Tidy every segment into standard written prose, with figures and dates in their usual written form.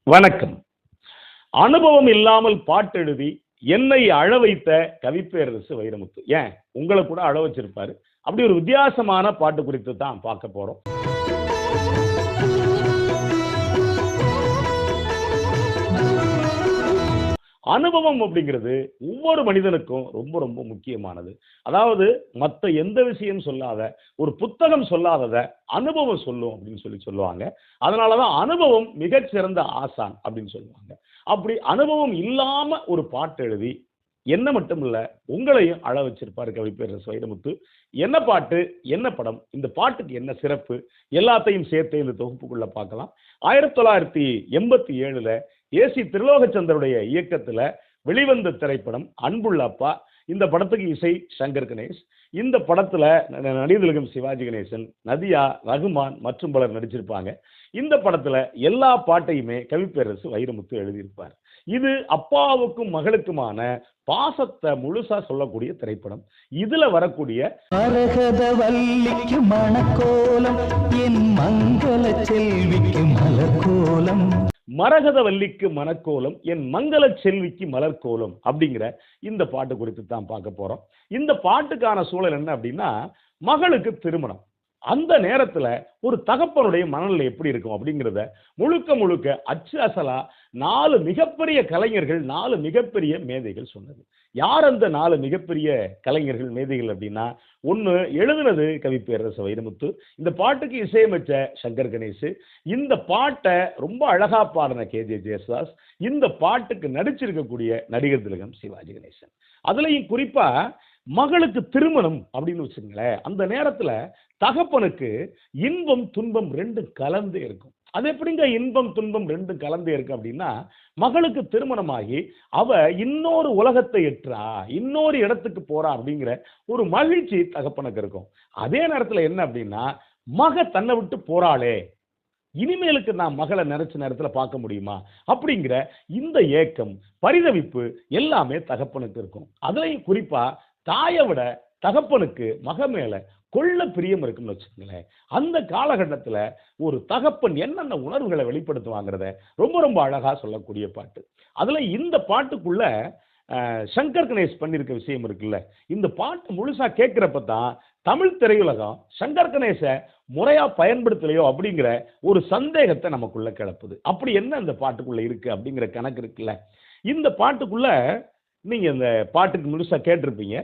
வணக்கம். அனுபவம் இல்லாமல் பாட்டெழுதி என்னை அழ வைத்த கவிப்பேரரசு வைரமுத்து. ஏன் உங்களை கூட அழ வச்சிருப்பாரு. அப்படி ஒரு வித்தியாசமான பாட்டு குறித்து தான் பார்க்க போறோம். அனுபவம் அப்படிங்கிறது ஒவ்வொரு மனிதனுக்கும் ரொம்ப ரொம்ப முக்கியமானது. அதாவது மற்ற எந்த விஷயம் சொல்லாத, ஒரு புத்தகம் சொல்லாதத அனுபவம் சொல்லும் அப்படின்னு சொல்லுவாங்க. அதனாலதான் அனுபவம் மிகச்சிறந்த ஆசான் அப்படின்னு சொல்லுவாங்க. அப்படி அனுபவம் இல்லாம ஒரு பாட்டு எழுதி என்ன மட்டும் இல்ல, உங்களையும் அழ வச்சிருப்பாரு கவிப்பேரரசு வைரமுத்து. என்ன பாட்டு, என்ன படம், இந்த பாட்டுக்கு என்ன சிறப்பு, எல்லாத்தையும் சேர்த்து இந்த தொகுப்புக்குள்ள பார்க்கலாம். 1987 ஏசி திருலோகச்சந்தருடைய இயக்கத்துல வெளிவந்த திரைப்படம் அன்புள்ள அப்பா. இந்த படத்துக்கு இசை சங்கர் கணேஷ். இந்த படத்துல நடிகர்களும் சிவாஜி கணேசன், நதியா, ரகுமான் மற்றும் பலர் நடிச்சிருப்பாங்க. இந்த படத்துல எல்லா பாட்டையுமே கவிப்பேரரசு வைரமுத்து எழுதியிருப்பார். இது அப்பாவுக்கும் மகளுக்குமான பாசத்தை முழுசா சொல்லக்கூடிய திரைப்படம். இதுல வரக்கூடிய மரகதவல்லிக்கு மணக்கோலம், என் மங்கள செல்விக்கு மலர்கோலம், மரகதவல்லிக்கு மணக்கோலம், என் மங்கள செல்விக்கு மலர்கோலம் அப்படிங்கிற இந்த பாட்டு குறித்து தான் பார்க்க போறோம். இந்த பாட்டுக்கான சூழல் என்ன அப்படின்னா, மகளுக்கு திருமணம். அந்த நேரத்துல ஒரு தகப்பனுடைய மனநிலை எப்படி இருக்கும் அப்படிங்கிறத முழுக்க முழுக்க அச்சு அசலா 4 மிகப்பெரிய கலைஞர்கள், 4 மிகப்பெரிய மேதைகள் சொன்னது. யார் அந்த 4 மிகப்பெரிய கலைஞர்கள், மேதைகள் அப்படின்னா, ஒன்னு எழுதுனது கவிப்பேரரசு வைரமுத்து, இந்த பாட்டுக்கு இசையமைச்ச சங்கர் கணேஷ், இந்த பாட்டை ரொம்ப அழகா பாடின KJ ஜேசுதாஸ், இந்த பாட்டுக்கு நடிச்சிருக்கக்கூடிய நடிகர் திலகம் சிவாஜி கணேசன். அதுலயும் குறிப்பா மகளுக்கு திருமணம் அப்படின்னு வச்சுங்களேன், அந்த நேரத்துல தகப்பனுக்கு இன்பம் துன்பம் 2 கலந்தே இருக்கும். அது எப்படிங்க இன்பம் துன்பம் 2 கலந்தே இருக்கு அப்படின்னா, மகளுக்கு திருமணமாகி அவ இன்னொரு உலகத்தை எற்றா, இன்னொரு இடத்துக்கு போறா அப்படிங்கிற ஒரு மகிழ்ச்சி தகப்பனுக்கு இருக்கும். அதே நேரத்துல என்ன அப்படின்னா, மக தன்னை விட்டு போறாளே, இனிமேலுக்கு நான் மகளை நினைச்ச நேரத்துல பார்க்க முடியுமா அப்படிங்கிற இந்த ஏக்கம், பரிதவிப்பு எல்லாமே தகப்பனுக்கு இருக்கும். அதுலயும் குறிப்பா தாயை விட தகப்பனுக்கு மக மேல கொள்ள பிரியம் இருக்குன்னு வச்சுக்கோங்களேன். அந்த காலகட்டத்துல ஒரு தகப்பன் என்னென்ன உணர்வுகளை வெளிப்படுத்துவாங்கிறத ரொம்ப ரொம்ப அழகா சொல்லக்கூடிய பாட்டு. அதுல இந்த பாட்டுக்குள்ள சங்கர் கணேஷ் பண்ணியிருக்க விஷயம் இருக்குல்ல, இந்த பாட்டு முழுசா கேட்கிறப்ப தான் தமிழ் திரையுலகம் சங்கர் கணேச முறையா பயன்படுத்தலையோ அப்படிங்கிற ஒரு சந்தேகத்தை நமக்குள்ள கிளப்புது. அப்படி என்ன இந்த பாட்டுக்குள்ள இருக்கு அப்படிங்கிற கணக்கு இருக்குல்ல. இந்த பாட்டுக்குள்ள நீங்க இந்த பாட்டுக்கு முழுசா கேட்டிருப்பீங்க.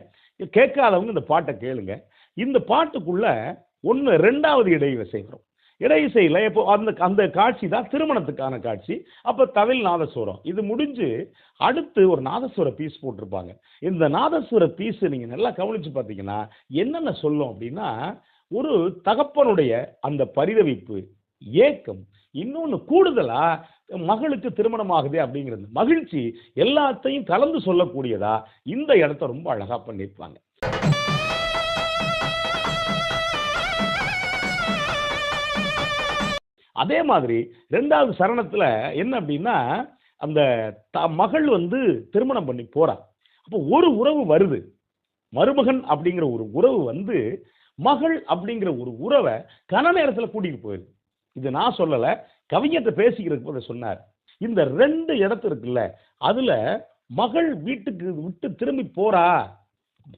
கேட்காதவங்க இந்த பாட்டை கேளுங்க. இந்த பாட்டுக்குள்ள 2வது இடை இசை வரும். இடை இசையில இப்போ அந்த காட்சி தான் திருமணத்துக்கான காட்சி. அப்ப தவில் நாதஸ்வரம் இது முடிஞ்சு அடுத்து ஒரு நாதஸ்வர பீஸ் போட்டிருப்பாங்க. இந்த நாதஸ்வர பீஸ் நீங்க நல்லா கவனிச்சு பார்த்தீங்கன்னா என்னென்ன சொல்லும் அப்படின்னா, ஒரு தகப்பனுடைய அந்த பரிதவிப்பு, ஏக்கம், இன்னொன்னு கூடுதலா மகளுக்கு திருமணம் ஆகுது அப்படிங்கிறது மகிழ்ச்சி எல்லாத்தையும் கலந்து சொல்லக்கூடியதா இந்த இடத்த ரொம்ப அழகா பண்ணிருப்பாங்க. அதே மாதிரி 2வது சரணத்துல என்ன அப்படின்னா, அந்த மகள் திருமணம் பண்ணி போறா. அப்போ ஒரு உறவு வருது, மருமகன் அப்படிங்கிற ஒரு உறவு மகள் அப்படிங்கிற ஒரு உறவை கன நேரத்துல கூட்டிட்டு போயிருது. இது நான் சொல்லல, கவிஞர்கிட்ட பேசிக்கிறதுக்கு சொன்னார். இந்த 2 இடத்து இருக்குல்ல, அதுல மகள் வீட்டுக்கு விட்டு திரும்பி போறா,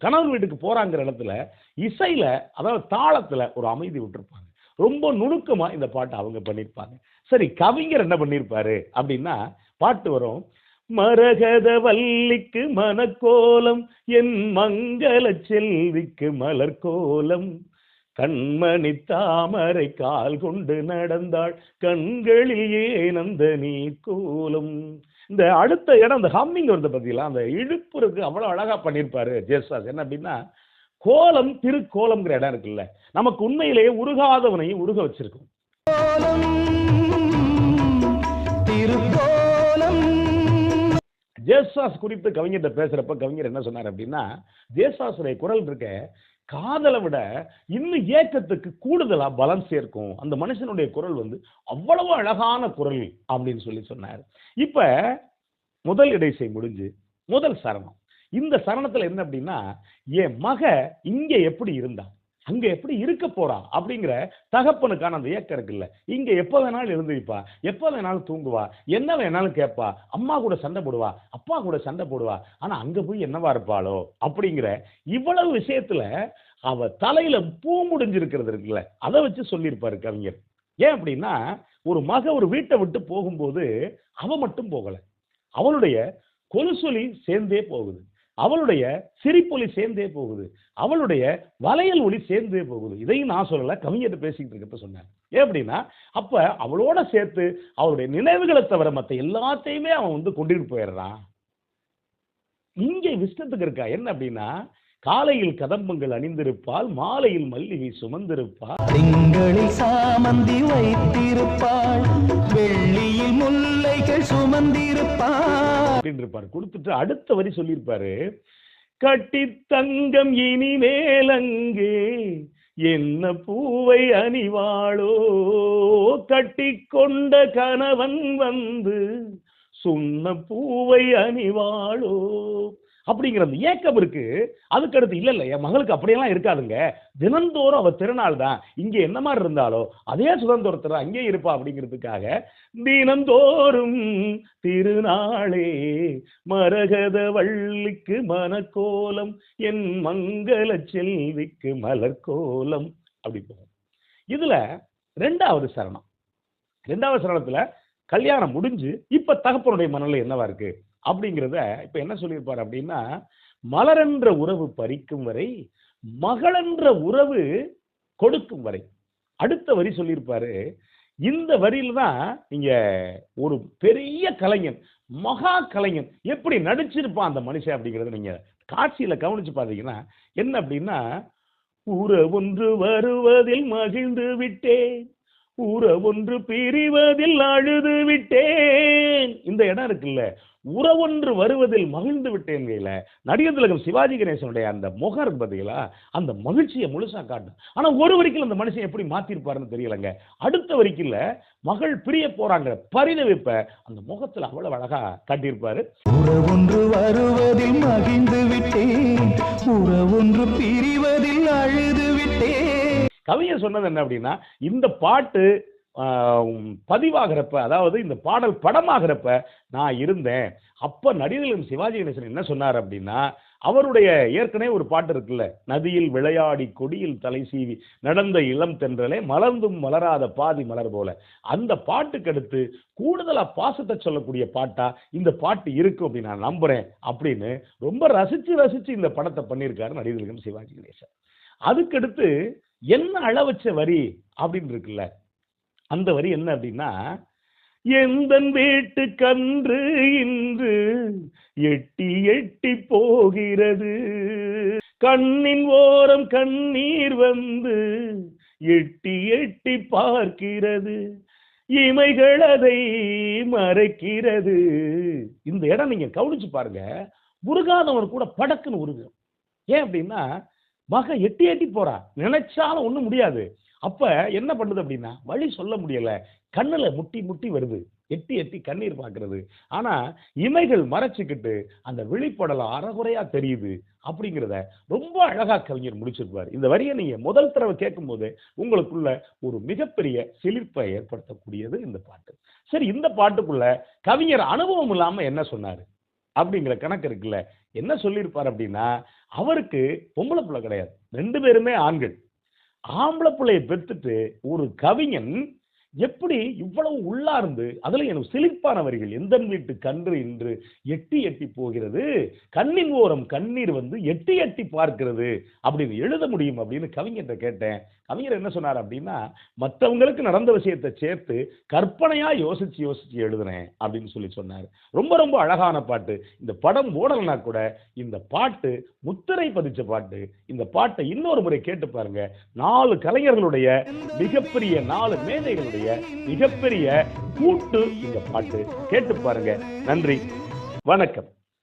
கணவர் வீட்டுக்கு போறாங்கிற இடத்துல இசையில, அதாவது தாளத்துல ஒரு அமைதி விட்டுருப்பாங்க. ரொம்ப நுணுக்கமா இந்த பாட்டை அவங்க பண்ணியிருப்பாங்க. சரி, கவிஞர் என்ன பண்ணியிருப்பாரு அப்படின்னா, பாட்டு வரும், மரகதவல்லிக்கு மணக்கோலம், என் மங்கள செல்விக்கு மலர்கோலம், கண்மணி தாமரை கால் கொண்டு நடந்தாள், கண்களில் ஏனந்த நீர் கோலம். இந்த அடுத்த இடம், அந்த ஹம்மிங் வருது பார்த்தீங்களா, அந்த இழுப்பு இருக்கு, அவ்வளவு அழகா பண்ணியிருப்பாரு ஜேசுதாஸ். என்ன அப்படின்னா, கோலம் திருக்கோலம்ங்கிற இடம் இருக்குல்ல, நமக்கு உண்மையிலேயே உருகாதவனையும் உருக வச்சிருக்கும். ஜேசுதாஸ் குறித்து கவிஞர்கிட்ட பேசுறப்ப கவிஞர் என்ன சொன்னார் அப்படின்னா, ஜேசுதாஸுடைய குரல் இருக்க காதலை விட இன்னும் ஏக்கத்துக்கு கூடுதலா பலம் சேர்க்கும். அந்த மனுஷனுடைய குரல் அவ்வளவு அழகான குரல் அப்படின்னு சொன்னார். இப்ப முதல் இடைசை முடிஞ்சு முதல் சரணம். இந்த சரணத்துல என்ன அப்படின்னா, என் மக இங்க எப்படி இருந்தா, அங்க எப்படி இருக்க போறா அப்படிங்கிற தகப்பனுக்கான அந்த ஏக்கம் இருக்குல்ல. இங்க எப்ப வேணாலும் எழுந்திருப்பா, எப்ப வேணாலும் தூங்குவா, என்ன வேணாலும் கேட்பா, அம்மா கூட சண்டை போடுவா, அப்பா கூட சண்டை போடுவா, ஆனா அங்க போய் என்னவா இருப்பாளோ அப்படிங்கிற இவ்வளவு விஷயத்துல அவ தலையில பூ முடிஞ்சிருக்கிறது இருக்குல்ல, அதை வச்சு சொல்லியிருப்பாரு கவிஞர். ஏன் அப்படின்னா, ஒரு மக ஒரு வீட்டை விட்டு போகும்போது அவ மட்டும் போகல, அவளுடைய கொலுசொலி சேர்ந்தே போகுது, அவளுடைய சிரிப்பொலி சேர்ந்தே போகுது, அவளுடைய வளையல் ஒளி சேர்ந்தே போகுது. இதையும் நான் சொல்லல, கவிஞர் பேசிக்கிட்டு இருக்கப்ப சொன்னேன். ஏன் அப்படின்னா, அப்ப அவளோட சேர்த்து அவளுடைய நினைவுகளை தவிர மத்த எல்லாத்தையுமே அவன் வந்து கொண்டுட்டு போயிடுறான். இங்கே விஷ்ணத்துக்கு இருக்கா என்ன அப்படின்னா, காலையில் கதம்பங்கள் அணிந்திருப்பாள், மாலையில் மல்லிகை சுமந்திருப்பாள், திங்களில் சாமந்தி வைத்திருப்பாள், வெள்ளியில் முல்லைகள் சுமந்திருப்பாள் அப்படின்னு இருப்பாரு. கொடுத்துட்டு அடுத்த வரி சொல்லியிருப்பாரு, கட்டி தங்கம் இனி மேலங்கே என்ன பூவை அணிவாளோ, கட்டி கொண்ட கணவன் வந்து சொன்ன பூவை அணிவாளோ அப்படிங்கிற அந்த ஏக்கம் இருக்கு. அதுக்கு அடுத்து இல்ல என் மகளுக்கு அப்படியெல்லாம் இருக்காதுங்க, தினந்தோறும் அவ திருநாள் தான், இங்க என்ன மாதிரி இருந்தாலோ அதே சுதந்திரத்துல அங்கே இருப்பா அப்படிங்கிறதுக்காக தினந்தோறும் திருநாளே மரகத வள்ளிக்கு மனக்கோலம் என் மங்கள செல்விக்கு மலர்கோலம் அப்படி போகும். இதுல ரெண்டாவது சரணத்துல கல்யாணம் முடிஞ்சு இப்ப தகப்பனுடைய மனநிலை என்னவா இருக்கு அப்படிங்கிறத இப்ப என்ன சொல்லியிருப்பாரு அப்படின்னா, மலரென்ற உறவு பறிக்கும் வரை, மகளென்ற உறவு கொடுக்கும் வரை. அடுத்த வரி சொல்லியிருப்பாரு. இந்த வரியில தான் நீங்க ஒரு பெரிய கலைஞன், மகா கலைஞன் எப்படி நடிச்சிருப்பான் அந்த மனுஷன் அப்படிங்கறத நீங்க காட்சியில கவனிச்சு பாத்தீங்கன்னா என்ன அப்படின்னா, உறவொன்று வருவதில் மகிழ்ந்து விட்டேன், உறவொன்று பிரிவதில் அழுது விட்டேன். இந்த இடம் இருக்குல்ல, உறவொன்று வருவதில் மகிழ்ந்து விட்டேன். நடிகர் திலகம் சிவாஜி கணேசனுடைய அந்த முகம் இருக்கு பாத்தீங்களா, அந்த மகிழ்ச்சியை முழுசா காட்டும். ஆனா ஒரு வரிக்கல அந்த மனுஷன் எப்படி மாத்திருப்பாருன்னு தெரியலங்க. அடுத்த வரிக்கல மகள் பிரிய போறாங்க பரிதவிப்ப அந்த முகத்துல அவ்வளவு அழகா காட்டியிருப்பாரு. உறவொன்று வருவதில் மகிழ்ந்து விட்டேன், உறவொன்று பிரிவதில் அழுது விட்டேன். கவிஞர் சொன்னது என்ன அப்படின்னா, இந்த பாட்டு பதிவாகிறப்ப, அதாவது இந்த பாடல் படமாகிறப்ப நான் இருந்தேன். அப்ப நடிகர் சிவாஜி கணேசன் என்ன சொன்னார் அப்படின்னா, அவருடைய ஏற்கனவே ஒரு பாட்டு இருக்குல்ல, நதியில் விளையாடி கொடியில் தலை சீவி நடந்த இளம் தென்றலே மலர்ந்தும் மலராத பாதி மலர் போல, அந்த பாட்டுக்கு அடுத்து கூடுதலா பாசத்தை சொல்லக்கூடிய பாட்டா இந்த பாட்டு இருக்கும் அப்படின்னு நான் நம்புறேன் அப்படின்னு ரொம்ப ரசிச்சு இந்த படத்தை பண்ணியிருக்காரு நடிகர் சிவாஜி கணேசன். அதுக்கடுத்து என்ன அளவச்ச வரி அப்படின்னு இருக்குல்ல, அந்த வரி என்ன அப்படின்னா, எந்தன் வீட்டு கன்று இன்று எட்டி எட்டி போகிறது, கண்ணின் ஓரம் கண்ணீர் வந்து எட்டி எட்டி பார்க்கிறது, இமைகள் அதை மறைக்கிறது. இந்த இடம் நீங்க கவனிச்சு பாருங்க, உருகாதவன் கூட படக்குன்னு உருகும். ஏன் அப்படின்னா, மக எட்டி எட்டி போறா, நினைச்சாலும் ஒண்ணும் முடியாது. அப்ப என்ன பண்ணுது அப்படின்னா, வழி சொல்ல முடியல, கண்ணுல முட்டி முட்டி வருது, எட்டி எட்டி கண்ணீர் பார்க்கிறது. ஆனா இமைகள் மறைச்சுக்கிட்டு அந்த விழிப்படலாம் அறகுறையா தெரியுது அப்படிங்கிறத ரொம்ப அழகா கவிஞர் முடிச்சிருப்பார். இந்த வரியை நீங்க முதல் தடவை கேட்கும் போது உங்களுக்குள்ள ஒரு மிகப்பெரிய சிலிர்ப்பை ஏற்படுத்தக்கூடியது இந்த பாட்டு. சரி, இந்த பாட்டுக்குள்ள கவிஞர் அனுபவம் இல்லாம என்ன சொன்னாரு அப்படிங்கிற கணக்கு இருக்குல்ல, என்ன சொல்லியிருப்பார் அப்படின்னா, அவருக்கு பொம்பளை பிள்ளை கிடையாது, 2 பேருமே ஆண்கள். ஆம்பளை பிள்ளையை பெற்றுட்டு ஒரு கவிஞன் எப்படி இவ்வளவு உள்ளார்ந்து, அதுல எனக்கு சிலிர்ப்பான வரிகள், எந்தன் வீட்டு கன்று இன்று எட்டி எட்டி போகிறது, கண்ணின் ஓரம் கண்ணீர் வந்து எட்டி எட்டி பார்க்கிறது அப்படின்னு எழுத முடியும் அப்படின்னு கவிஞர்கிட்ட கேட்டேன். கவிஞர் என்ன சொன்னார் அப்படின்னா, மற்றவங்களுக்கு நடந்த விஷயத்தை சேர்த்து கற்பனையா யோசிச்சு எழுதுனேன் அப்படின்னு சொல்லி சொன்னார். ரொம்ப ரொம்ப அழகான பாட்டு. இந்த படம் ஓடலனா கூட இந்த பாட்டு முத்திரை பதிச்ச பாட்டு. இந்த பாட்டை இன்னொரு முறை கேட்டு பாருங்க. 4 கலைஞர்களுடைய மிகப்பெரிய 4 மேதைகளுடைய மிகப்பெரிய கூட்டு இந்த பாட்டு. கேட்டு பாருங்க. நன்றி, வணக்கம்.